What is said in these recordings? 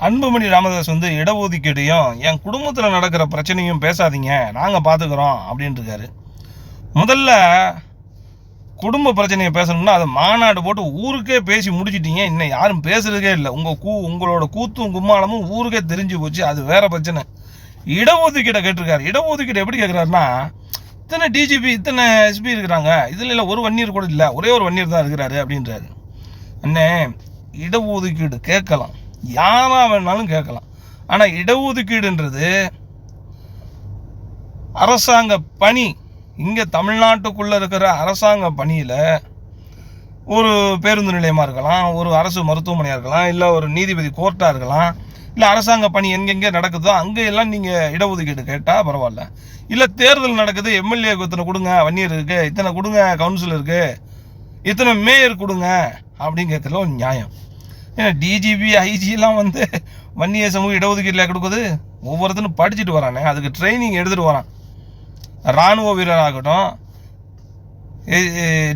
அன்புமணி ராமதாஸ் வந்து இடஒதுக்கீடையும் என் குடும்பத்தில் நடக்கிற பிரச்சனையும் பேசாதீங்க, நாங்கள் பார்த்துக்குறோம் அப்படின்ட்டு இருக்காரு. முதல்ல குடும்ப பிரச்சனையை பேசணும்னா அதை மாநாடு போட்டு ஊருக்கே பேசி முடிச்சிட்டீங்க. இன்னும் யாரும் பேசுறதுக்கே இல்லை. உங்களோட கூத்தும் கும்மாளமும் ஊருக்கே தெரிஞ்சு போச்சு. அது வேற பிரச்சனை. இடஒதுக்கீடை கேட்டிருக்காரு. இடஒதுக்கீடு எப்படி கேட்குறாருன்னா, இத்தனை டிஜிபி இத்தனை எஸ்பி இருக்கிறாங்க, இதில் இல்லை ஒரு வன்னியர் கூட இல்லை, ஒரே ஒரு வன்னியர் தான் இருக்கிறாரு அப்படின்றாரு. அண்ணே, இடஒதுக்கீடு கேட்கலாம், யாரா வேணாலும் கேட்கலாம். ஆனால் இடஒதுக்கீடுன்றது அரசாங்க பணி. இங்கே தமிழ்நாட்டுக்குள்ளே இருக்கிற அரசாங்க பணியில் ஒரு பேருந்து நிலையமாக இருக்கலாம், ஒரு அரசு மருத்துவமனையாக இருக்கலாம், இல்லை ஒரு நீதிபதி கோர்ட்டாக இருக்கலாம், இல்லை அரசாங்க பணி எங்கெங்கே நடக்குதோ அங்கே எல்லாம் நீங்கள் இடஒதுக்கீடு கேட்டால் பரவாயில்ல. இல்லை தேர்தல் நடக்குது, எம்எல்ஏ இத்தனை கொடுங்க, வன்னியர் இருக்குது, இத்தனை கொடுங்க, கவுன்சில் இருக்குது, இத்தனை மேயர் கொடுங்க அப்படின்னு கேட்கறதுல ஒரு நியாயம். ஏன்னா டிஜிபி ஐஜிலாம் வந்து வன்னிய சமூக இடஒதுக்கீட்டில் கொடுக்குது. ஒவ்வொருத்தரும் படிச்சுட்டு வரானே, அதுக்கு ட்ரைனிங் எடுத்துகிட்டு வரான். இராணுவ வீரராகட்டும்,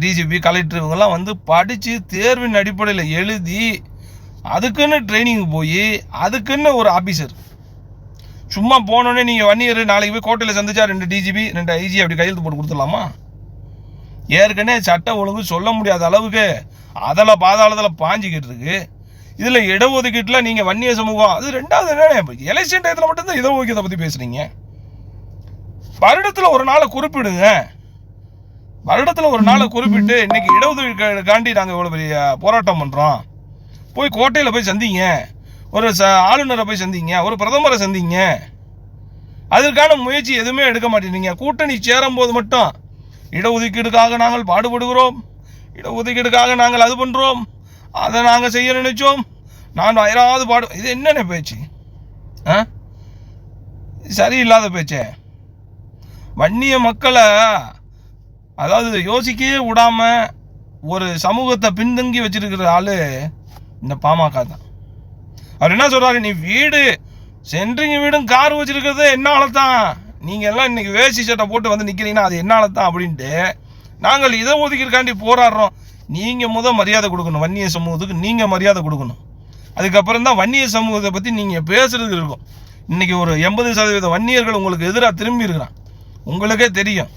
டிஜிபி கலெக்டர் இவங்கெல்லாம் வந்து படித்து தேர்வின் அடிப்படையில் எழுதி அதுக்குன்னு ட்ரைனிங் போய் அதுக்குன்னு ஒரு ஆஃபீஸர். சும்மா போனோடனே நீங்கள் வன்னியர் நாளைக்கு போய் கோட்டையில் சந்திச்சா 2 டிஜிபி 2 ஐஜி அப்படி கையெழுத்து போட்டு கொடுத்துடலாமா? ஏற்கனவே சட்டம் ஒழுங்கு சொல்ல முடியாத அளவுக்கு அதில் பாதாளத்தில் பாஞ்சிக்கிட்டு இருக்கு. இதில் இடஒதுக்கீட்டில் நீங்கள் வன்னிய சமூகம் அது ரெண்டாவது என்ன, எலெக்ஷன் டயத்தில் மட்டும்தான் இடஒதுக்கீட்டை பற்றி பேசுகிறீங்க. வருடத்தில் ஒரு நாளை குறிப்பிடுங்க. வருடத்தில் ஒரு நாளை குறிப்பிட்டு இன்னைக்கு இடஒதுக்கீடுக்காண்டி நாங்கள் இவ்வளோ பெரிய போராட்டம் பண்ணுறோம், போய் கோட்டையில் போய் சந்திங்க, ஒரு ஆளுநரை போய் சந்திங்க, ஒரு பிரதமரை சந்திங்க. அதற்கான முயற்சி எதுவுமே எடுக்க மாட்டேங்க. கூட்டணி சேரும் போது மட்டும் இடஒதுக்கீடுக்காக நாங்கள் பாடுபடுகிறோம், இடஒதுக்கீடுக்காக நாங்கள் அது பண்ணுறோம், அதை நாங்கள் செய்ய நினைச்சோம், நான் யாராவது இது என்னென்ன பேச்சு? சரியில்லாத பேச்சே. வன்னிய மக்களை அதாவது யோசிக்கவே விடாம ஒரு சமூகத்தை பின்தங்கி வச்சிருக்கிற ஆளு இந்த பாமக தான். அவர் என்ன சொல்றாரு, நீ வீடு சென்ட்ரிங் வீடும் கார் வச்சிருக்கிறது என்னால தான், நீங்க எல்லாம் இன்னைக்கு வேஷ்டி சட்டை போட்டு வந்து நிக்கிறீங்கன்னா அது என்னால தான் அப்படின்ட்டு நாங்கள் இதை ஒதுக்கிற்காண்டி போராடுறோம். நீங்க மரியாதை கொடுக்கணும், வன்னிய சமூகத்துக்கு நீங்க மரியாதை கொடுக்கணும். அதுக்கப்புறம் தான் வன்னிய சமூகத்தை பத்தி நீங்க பேசுறது இருக்கும். இன்னைக்கு ஒரு 80% வன்னியர்கள் உங்களுக்கு எதிராக திரும்பி இருக்கிறான், உங்களுக்கே தெரியும்.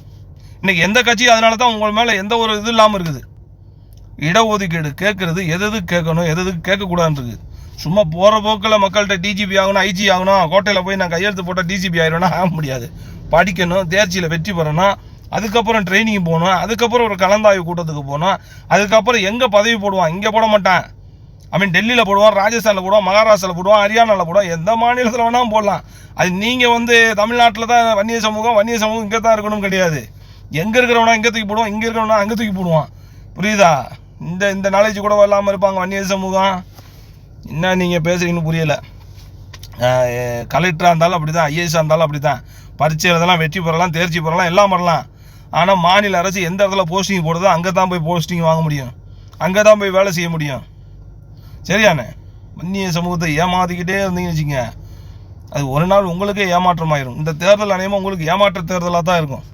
இன்னைக்கு எந்த கட்சி அதனால தான் உங்கள் மேலே எந்த ஒரு இது இல்லாமல் இருக்குது. இடஒதுக்கீடு கேட்கறது எது கேட்கணும், எது கேட்கக்கூடாதுன்னு இருக்குது. சும்மா போகிற போக்கில் மக்கள்கிட்ட டிஜிபி ஆகணும், ஐஜி ஆகணும், கோட்டையில் போய் நான் கையெழுத்து போட்டால் டிஜிபி ஆகிடும்னா ஆக முடியாது. படிக்கணும், தேர்ச்சியில் வெற்றி பெறணும், அதுக்கப்புறம் ட்ரைனிங் போகணும், அதுக்கப்புறம் ஒரு கலந்தாய்வு கூட்டத்துக்கு போகணும், அதுக்கப்புறம் எங்கே பதவி போடுவான், இங்கே போட மாட்டான், டெல்லியில் போடுவான், ராஜஸ்தானில் போடுவான், மகாராஷ்டிராவில் போடுவான், ஹரியானாவில் போடுவான், எந்த மாநிலத்தில் வேணாலும் போடலாம். அது நீங்கள் தமிழ்நாட்டில் தான் வன்னிய சமூகம் இங்கே தான் இருக்கணும் கிடையாது. எங்கே இருக்கிறவனா இங்கே தூக்கி போடுவான், இங்கே இருக்கிறவனா அங்கே தூக்கி போடுவான். புரியுதா? இந்த நாலேஜ் கூட இல்லாமல் இருப்பாங்க வன்னிய சமூகம். என்ன நீங்கள் பேசுறீங்கன்னு புரியலை. கலெக்டராக இருந்தாலும் அப்படி தான், ஐஏஎஸ்ஸாக இருந்தாலும் அப்படி தான். பரீட்சை எழுதலாம், வெற்றி பெறலாம், தேர்ச்சி பெறலாம், எல்லாம் வரலாம். ஆனால் மாநில அரசு எந்த இடத்துல போஸ்டிங் போடுதோ அங்கே தான் போய் போஸ்டிங் வாங்க முடியும், அங்கே தான் போய் வேலை செய்ய முடியும். சரியானே? வன்னிய சமூகத்தை ஏமாத்திக்கிட்டே இருந்தீங்கன்னு வச்சுங்க, அது ஒரு நாள் உங்களுக்கே ஏமாற்றமாயிரும். இந்த தேர்தல் அநேகமாக உங்களுக்கு ஏமாற்ற தேர்தலாக தான் இருக்கும்.